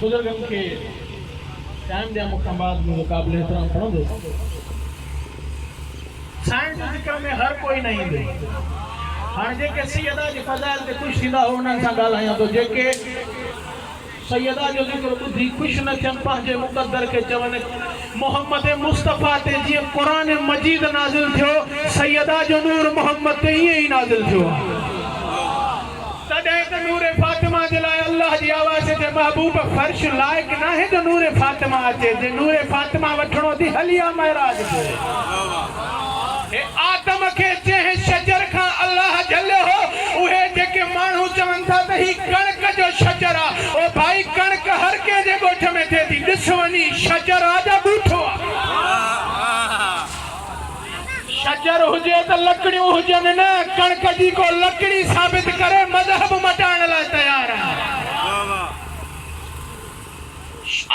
बुजुर्गन के टाइम दिया मुकाबात में मुकाबले एहतराम पढ़ो दो। साइंस जिक्र में हर कोई नहीं दे हां जेके सैयदा जी फज़ाइल ते खुश थींदा हो उन्हनि सां ॻाल्हायां तो जेके सैयदा जो जिक्र ॿुधी खुश न थियनि पंहिंजे मुक़द्दर के चवनि मोहम्मद मुस्तफ़ा ते जीअं क़ुरान मजीद नाज़िल थियो सैयदा जो नूर मोहम्मद ते ईअं ई नाज़िल थियो तॾहिं त नूर फातिमा जे लाइ अल्लाह जी आवाज़ ते महबूब फर्श लाइक़ न है जो नूर फातिमा अचे जे नूर फातिमा वठणो थी हलिया महराज ते हे आदम के जंहिं शजर खां अल्लाह जलियो हो उहे जेके माण्हू चवनि था त ही कणक जो शजर आहे ओ भाई कणक हर कंहिं जे ॻोठ में थिए थी ॾिस वञी शजर आजा ॿूठो शजर हुजे त लकड़ियूं हुजनि न कणक जी को लकड़ी साबित करे मजहब मटाइण लाइ तयार आहे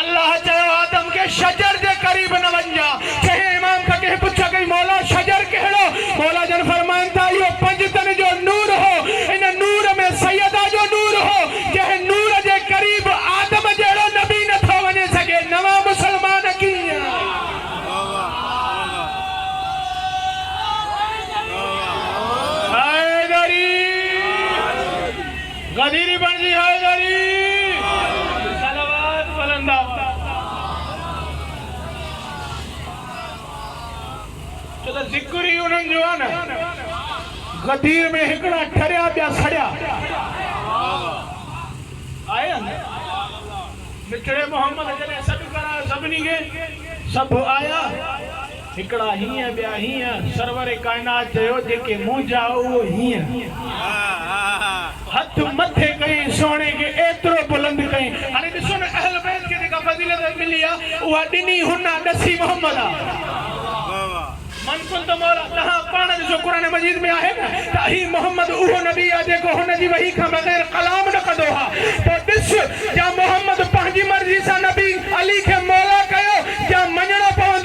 अल्लाह चयो आदम के शजर जे करीब न वञा कंहिं इमाम खां कंहिं पुछा कई मौला शजर कहिड़ो मौला जन फरमाइनि था इहो पंजतन जो नूर हो इन नूर में सैयदा जो नूर हो जंहिं नूर जे करीब आदम जहिड़ो नबी नथो वञे सघे नवां मुसलमान कीअं गदीरी बणजी हैदरी सलावत बुलंदा तो जिक्र ही उन्हनि जो आहे न गदीर में हिकिड़ा ठरिया ॿिया सड़िया आया मिठड़े मोहम्मद जॾहिं सॾु करायो सभिनी खे सभु आया हिकिड़ा हीअं ॿिया हीअं सरवर काइनात चयो जेके मुंहिंजा उहो हीअं हथ मथे कई सोने के एतिरो बुलंद कई हाणे ॾिसो न अहल बैत खे जेका फज़ीलत मिली आहे उहा ॾिनी हुन ॾसी मोहम्मद आहे मन कुंत मौला तहां पाण ॾिसो क़ुरान मजीद में आहे न त ही मोहम्मद उहो नबी आहे जेको हुन जी वही खां बग़ैर कलाम न कंदो आहे